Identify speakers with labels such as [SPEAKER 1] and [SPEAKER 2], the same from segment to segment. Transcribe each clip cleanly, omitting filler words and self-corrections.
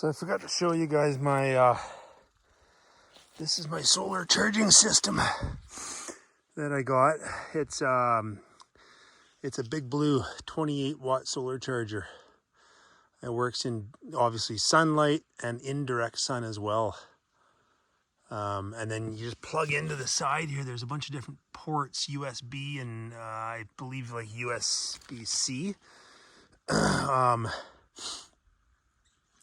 [SPEAKER 1] So I forgot to show you guys my, this is my solar charging system that I got. It's a Big Blue 28 watt solar charger. It works in obviously sunlight and indirect sun as well. And then you just plug into the side here. There's a bunch of different ports, USB and I believe like USB-C.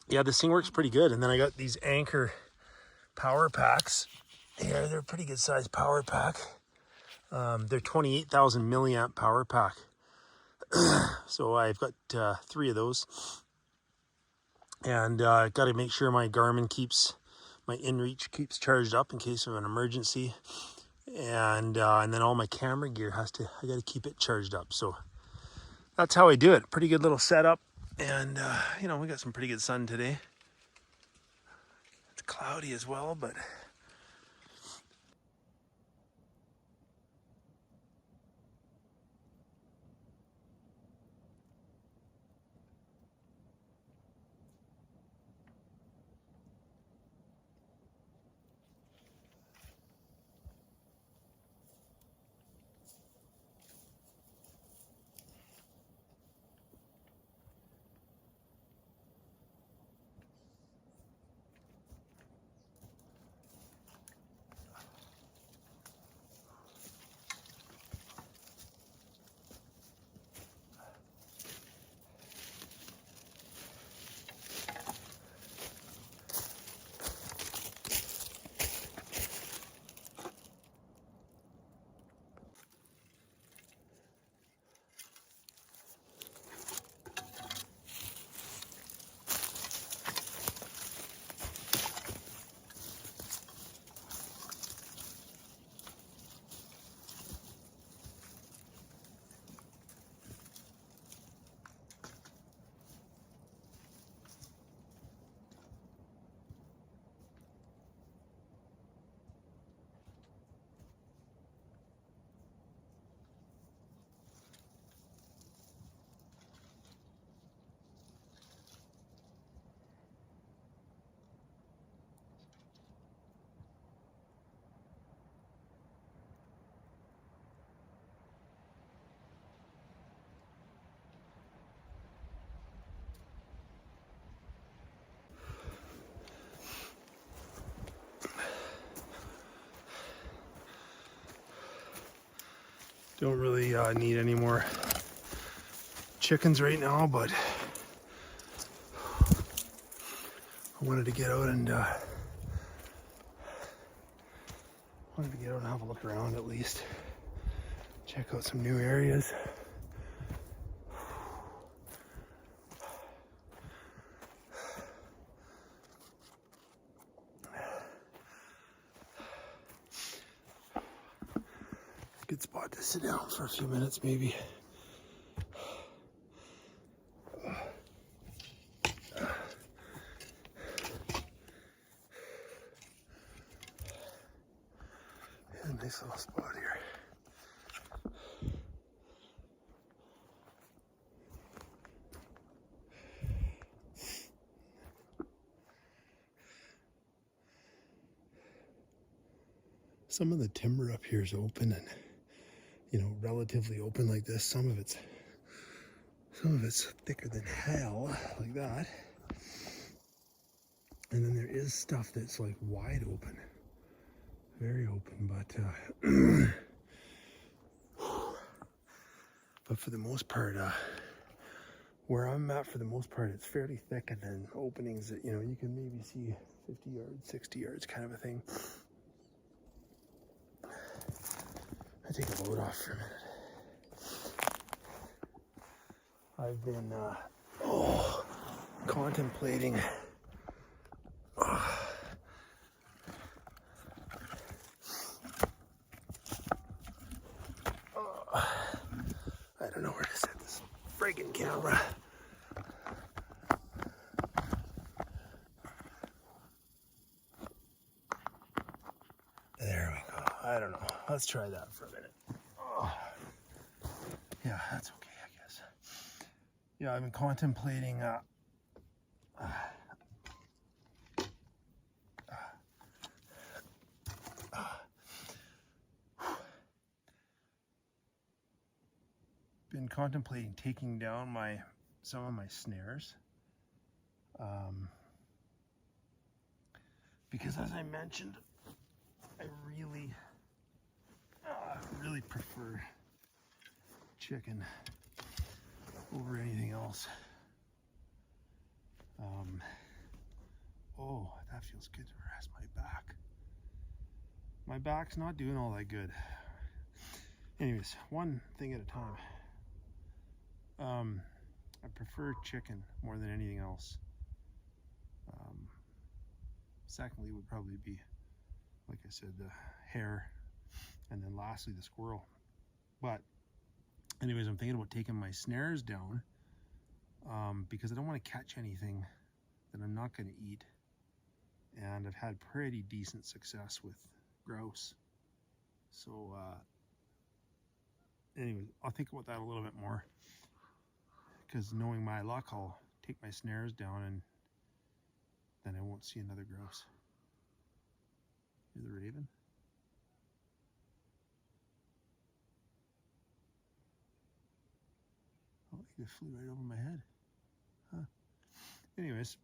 [SPEAKER 1] Yeah, this thing works pretty good. And then I got these Anchor power packs here. They're a pretty good sized power pack. They're 28,000 milliamp power pack. So I've got 3 of those. And got to make sure my Garmin my InReach keeps charged up in case of an emergency. And then all my camera gear I got to keep it charged up. So that's how I do it. Pretty good little setup. And, you know, we got some pretty good sun today. It's cloudy as well, but... Don't really need any more chickens right now, but I wanted to get out and have a look around at least. Check out some new areas. Good spot to sit down for a few minutes maybe. Yeah, nice little spot here. Some of the timber up here is open and, you know, relatively open like this. Some of it's thicker than hell, like that. And then there is stuff that's like wide open, very open, but for the most part, where I'm at, for the most part, it's fairly thick, and then openings that, you know, you can maybe see 50 yards, 60 yards kind of a thing. I take a load off for a minute. I've been contemplating I don't know where to set this friggin' camera. There we go. I don't know. Let's try that for a minute. Oh. Yeah, that's okay, I guess. Yeah, I've been contemplating been contemplating taking down some of my snares. Because as I mentioned, I really prefer chicken over anything else. Oh, that feels good to rest my back. My back's not doing all that good. Anyways, one thing at a time. I prefer chicken more than anything else. Secondly would probably be, like I said, the hare, and then lastly the squirrel. But anyways, I'm thinking about taking my snares down because I don't want to catch anything that I'm not going to eat, and I've had pretty decent success with grouse. So anyways, I'll think about that a little bit more, because knowing my luck, I'll take my snares down and then I won't see another grouse. Hear the raven? Oh, he just flew right over my head. Huh. Anyways,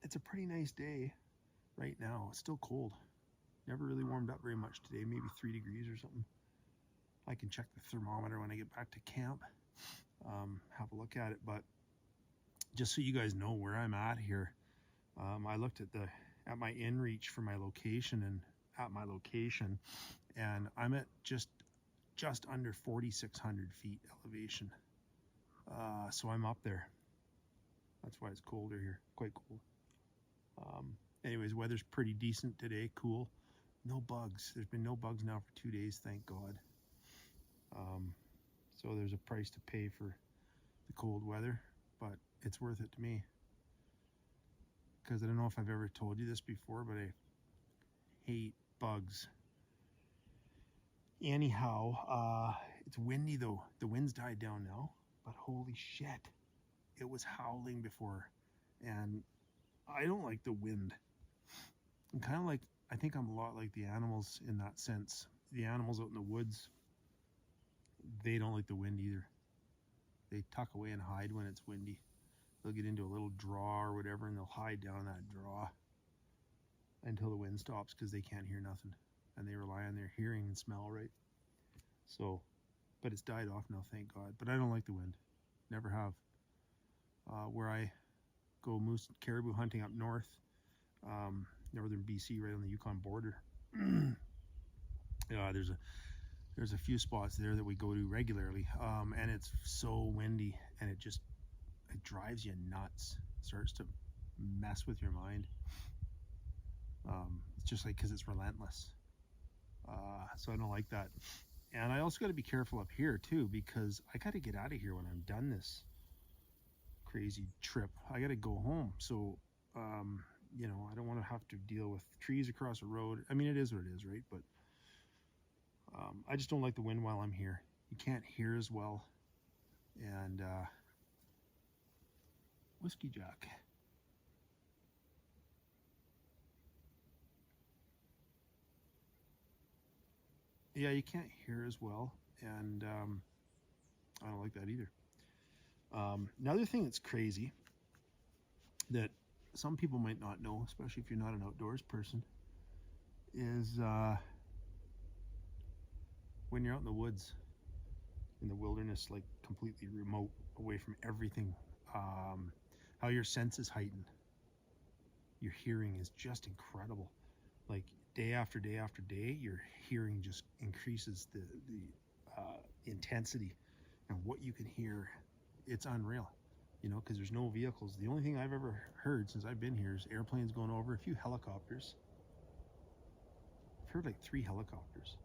[SPEAKER 1] it's a pretty nice day right now. It's still cold. Never really warmed up very much today, maybe 3 degrees or something. I can check the thermometer when I get back to camp, have a look at it. But just so you guys know where I'm at here, I looked at my inReach for my location, and at my location, and I'm at just under 4,600 feet elevation. So I'm up there. That's why it's colder here, quite cold. Anyways, weather's pretty decent today, cool. No bugs. There's been no bugs now for 2 days, thank God. So there's a price to pay for the cold weather, but it's worth it to me. Because I don't know if I've ever told you this before, but I hate bugs. Anyhow, it's windy though. The wind's died down now, but holy shit, it was howling before, and I don't like the wind. I'm kind of like, I think I'm a lot like the animals in that sense. The animals out in the woods, they don't like the wind either. They tuck away and hide when it's windy. They'll get into a little draw or whatever, and they'll hide down that draw until the wind stops, because they can't hear nothing, and they rely on their hearing and smell, right? So, but it's died off now, thank God. But I don't like the wind, never have. Where I go moose caribou hunting up north, northern BC, right on the Yukon border, there's a few spots there that we go to regularly, and it's so windy, and it drives you nuts. It starts to mess with your mind. It's just like, because it's relentless. So I don't like that. And I also got to be careful up here too, because I got to get out of here when I'm done this crazy trip. I got to go home. So, you know, I don't want to have to deal with trees across the road. I mean, it is what it is, right? But I just don't like the wind while I'm here. You can't hear as well. And Whiskey Jack. Yeah, you can't hear as well, and I don't like that either. Another thing that's crazy that some people might not know, especially if you're not an outdoors person, is when you're out in the woods, in the wilderness, like completely remote, away from everything, how your senses heighten. Your hearing is just incredible. Like day after day after day, your hearing just increases the intensity, and what you can hear, it's unreal, you know, because there's no vehicles. The only thing I've ever heard since I've been here is airplanes going over, a few helicopters. I've heard like 3 helicopters.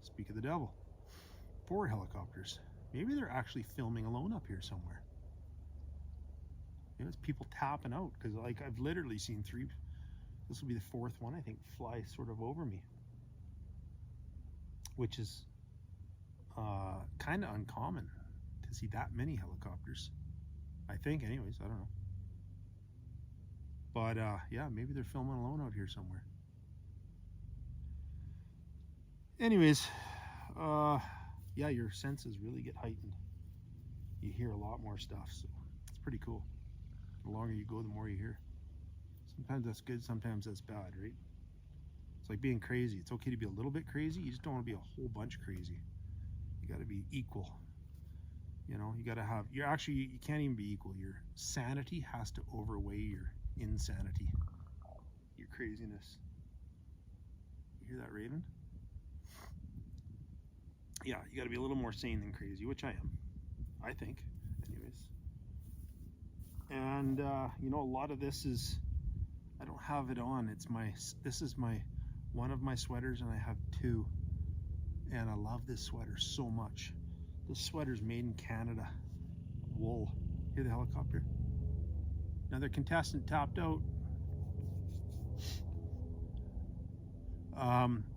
[SPEAKER 1] Speak of the devil. 4 helicopters. Maybe they're actually filming alone up here somewhere. You know, it's people tapping out, because like I've literally seen 3. This will be the 4th one, I think, fly sort of over me, which is kind of uncommon to see that many helicopters, I think, anyways. I don't know, but yeah, maybe they're filming alone out here somewhere. anyways, yeah, your senses really get heightened. You hear a lot more stuff, so it's pretty cool. The longer you go, the more you hear. Sometimes that's good, sometimes that's bad, right? It's like being crazy. It's okay to be a little bit crazy. You just don't want to be a whole bunch crazy. You got to be equal. You know, you got to have, you can't even be equal. Your sanity has to overweigh your insanity, your craziness. You hear that, Raven? Yeah, you got to be a little more sane than crazy, which I am, I think, anyways. And, you know, a lot of this is, I don't have it on. This is one of my sweaters, and I have two. And I love this sweater so much. This sweater's made in Canada. Wool. Hear the helicopter? Another contestant tapped out.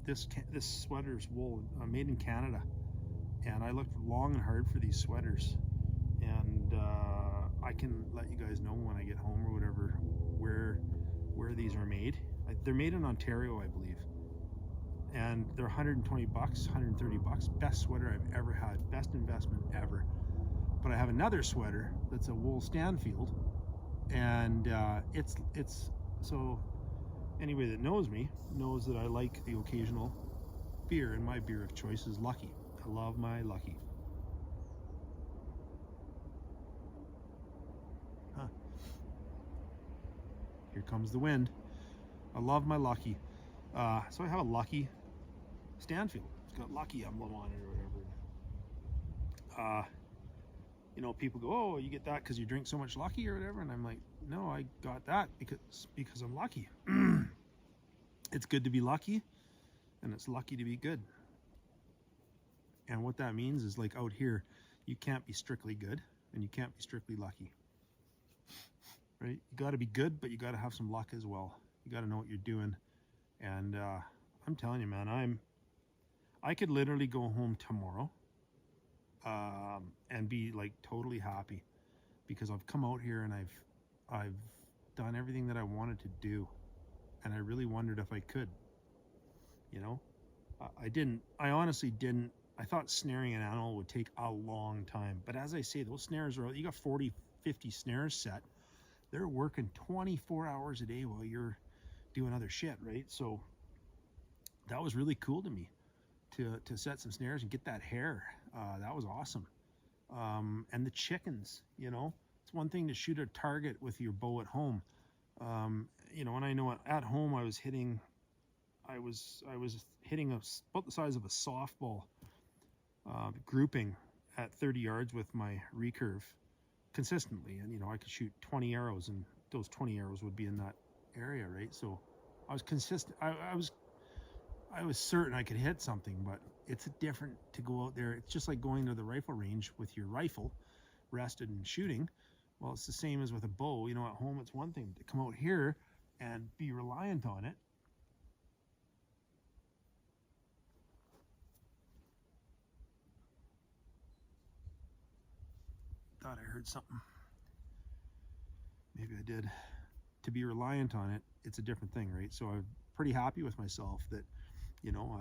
[SPEAKER 1] This sweater's wool, made in Canada. And I looked long and hard for these sweaters. And I can let you guys know when I get home or whatever where these are made. They're made in Ontario, I believe. And they're 120 bucks, 130 bucks. Best sweater I've ever had. Best investment ever. But I have another sweater that's a wool Stanfield, and it's so anybody that knows me knows that I like the occasional beer, and my beer of choice is Lucky. I love my Lucky. Huh. Here comes the wind. I love my Lucky. So I have a Lucky Stanfield. It's got Lucky emblem on it or whatever. You know, people go, oh, you get that because you drink so much Lucky or whatever, and I'm like, no, I got that because I'm lucky. It's good to be lucky, and it's lucky to be good. And what that means is, like, out here, you can't be strictly good, and you can't be strictly lucky, right? You got to be good, but you got to have some luck as well. You got to know what you're doing. And I'm telling you, man, I could literally go home tomorrow and be like totally happy because I've come out here and I've done everything that I wanted to do, and I really wondered if I could, you know. I honestly didn't. I thought snaring an animal would take a long time, but as I say, those snares are, you got 40, 50 snares set. They're working 24 hours a day while you're doing other shit, right? So that was really cool to me to set some snares and get that hair. That was awesome. And the chickens, you know, it's one thing to shoot a target with your bow at home. You know, and I know at home I was hitting about the size of a softball grouping at 30 yards with my recurve consistently, and you know, I could shoot 20 arrows, and those 20 arrows would be in that area, right? So I was consistent. I was certain I could hit something, but it's different to go out there. It's just like going to the rifle range with your rifle rested and shooting. Well, it's the same as with a bow. You know, at home it's one thing. To come out here and be reliant on it, thought I heard something. Maybe I did. To be reliant on it, it's a different thing, right? So I'm pretty happy with myself that, you know,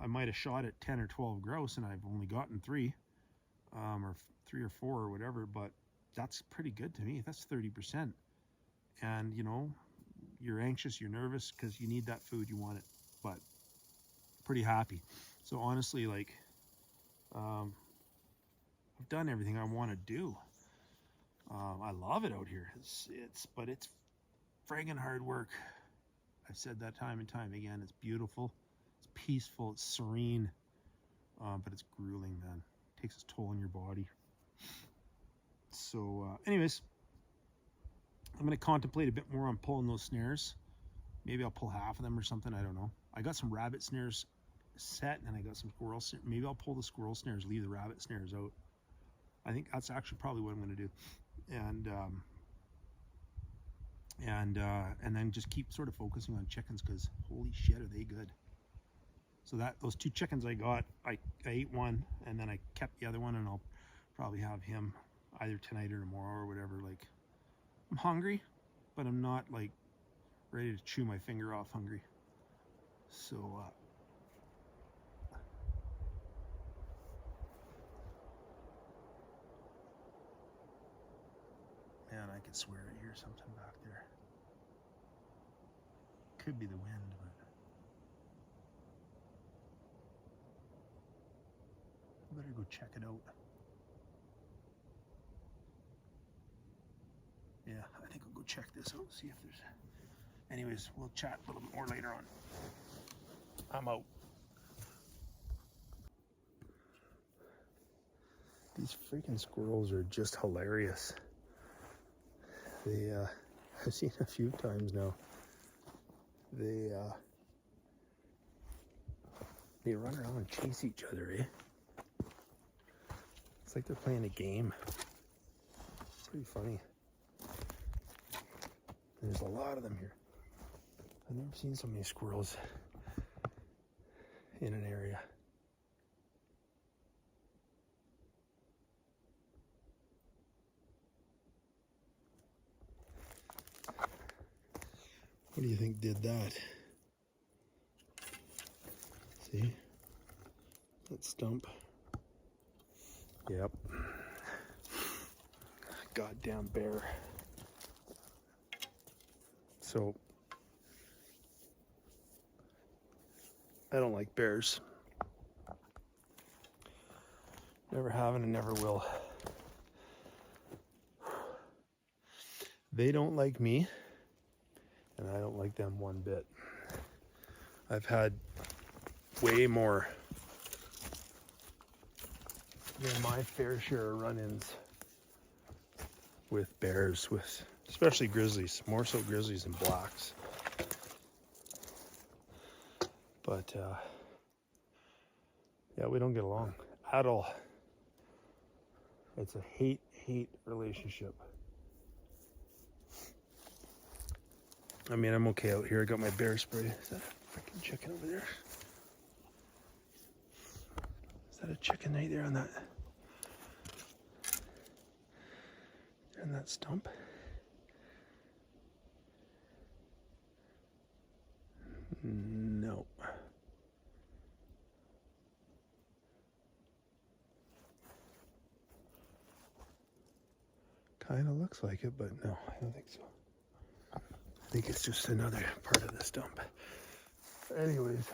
[SPEAKER 1] I might have shot at 10 or 12 grouse and I've only gotten 3, or 3 or 4 or whatever, but that's pretty good to me. That's 30%. And, you know, you're anxious, you're nervous because you need that food, you want it, but pretty happy. So honestly, like, I've done everything I want to do. I love it out here. But it's friggin' hard work. I've said that time and time again. It's beautiful, it's peaceful, it's serene, but it's grueling, man. It takes its toll on your body. So, anyways, I'm gonna contemplate a bit more on pulling those snares. Maybe I'll pull half of them or something. I don't know. I got some rabbit snares set, and I got some squirrel snares. Maybe I'll pull the squirrel snares, leave the rabbit snares out. I think that's actually probably what I'm going to do, and then just keep sort of focusing on chickens because holy shit, are they good. So those 2 chickens I got, I ate one, and then I kept the other one, and I'll probably have him either tonight or tomorrow or whatever. Like, I'm hungry, but I'm not like ready to chew my finger off hungry. So could swear I hear something back there. Could be the wind, but I better go check it out. Yeah, I think I'll go check this out, see if there's... Anyways, we'll chat a little bit more later on. I'm out. These freaking squirrels are just hilarious. I've seen a few times now. They run around and chase each other, eh? It's like they're playing a game. It's pretty funny. There's a lot of them here. I've never seen so many squirrels in an area. What do you think did that? See? That stump. Yep. Goddamn bear. So, I don't like bears. Never have and never will. They don't like me, and I don't like them one bit. I've had way more than my fair share of run-ins with bears, with especially grizzlies, more so grizzlies than blacks. But yeah, we don't get along at all. It's a hate relationship. I mean, I'm okay out here. I got my bear spray. Is that a freaking chicken over there? Is that a chicken right there on that stump? No. Kind of looks like it, but no, I don't think so. I think it's just another part of the stump. Anyways.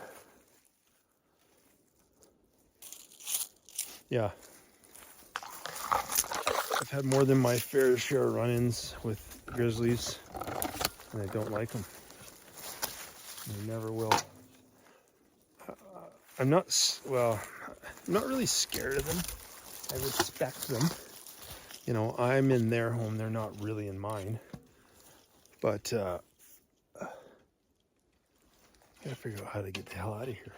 [SPEAKER 1] Yeah. I've had more than my fair share of run-ins with grizzlies, and I don't like them. I never will. I'm not really scared of them. I respect them. You know, I'm in their home, they're not really in mine. But, gotta figure out how to get the hell out of here.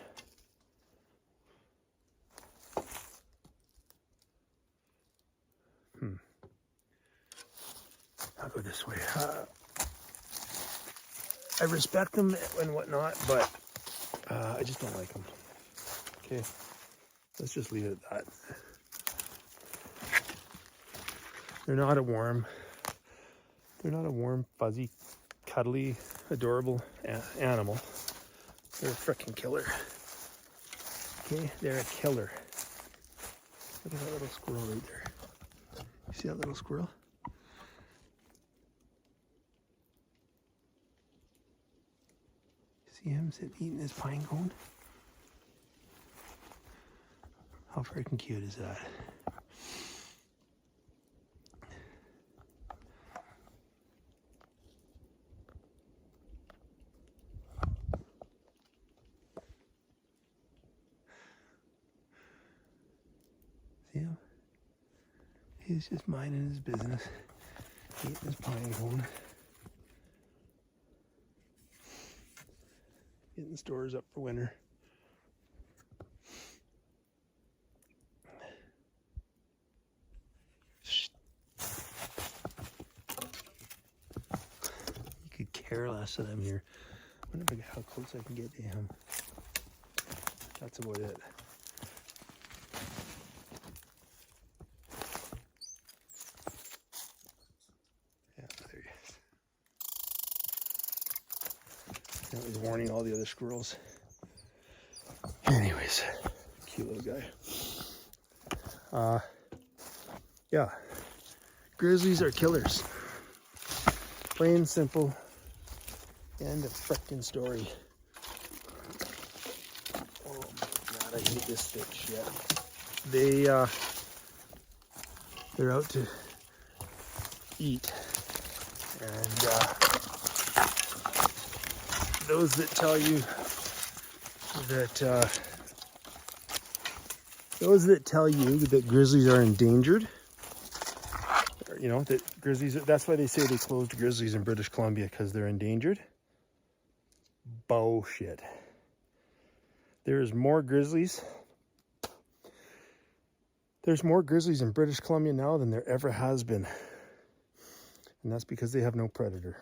[SPEAKER 1] I'll go this way. I respect them and whatnot, but I just don't like them. Okay, let's just leave it at that. They're not a warm, fuzzy, cuddly, adorable animal. They're a frickin' killer. Okay, they're a killer. Look at that little squirrel right there. You see that little squirrel? See him sitting eating his pine cone? How freaking cute is that? See him? He's just minding his business, eating his pine cone. Getting the stores up for winter. You could care less that I'm here. I wonder how close I can get to him. That's about it. Yeah, there he is. That was warning all the other squirrels. Anyways, cute little guy. Yeah, grizzlies are killers. Plain simple. End of frickin' story. Oh my god, I hate this thick shit. They're out to eat, and those that tell you that grizzlies are endangered, you know, that grizzlies, that's why they say they closed grizzlies in British Columbia, because they're endangered. Bullshit. There's more grizzlies in British Columbia now than there ever has been. And that's because they have no predator.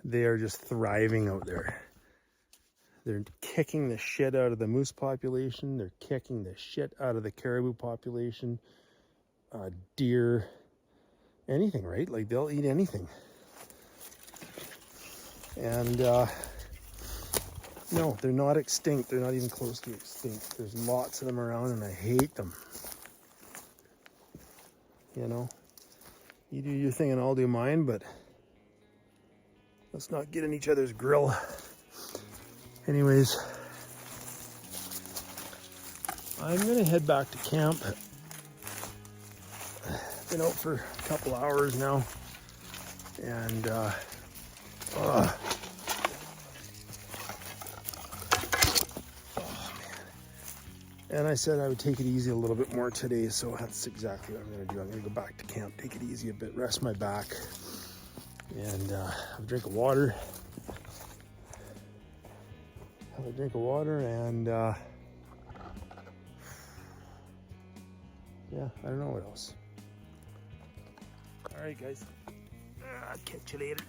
[SPEAKER 1] They are just thriving out there. They're kicking the shit out of the moose population. They're kicking the shit out of the caribou population. Deer, anything, right? Like, they'll eat anything. And no, they're not extinct. They're not even close to extinct. There's lots of them around, and I hate them. You know, you do your thing and I'll do mine, but let's not get in each other's grill. Anyways, I'm gonna head back to camp. Been out for a couple hours now, and and I said I would take it easy a little bit more today, so that's exactly what I'm gonna do. I'm gonna go back to camp, take it easy a bit, rest my back, and have a drink of water. Have a drink of water, and yeah, I don't know what else. All right, guys. I'll catch you later.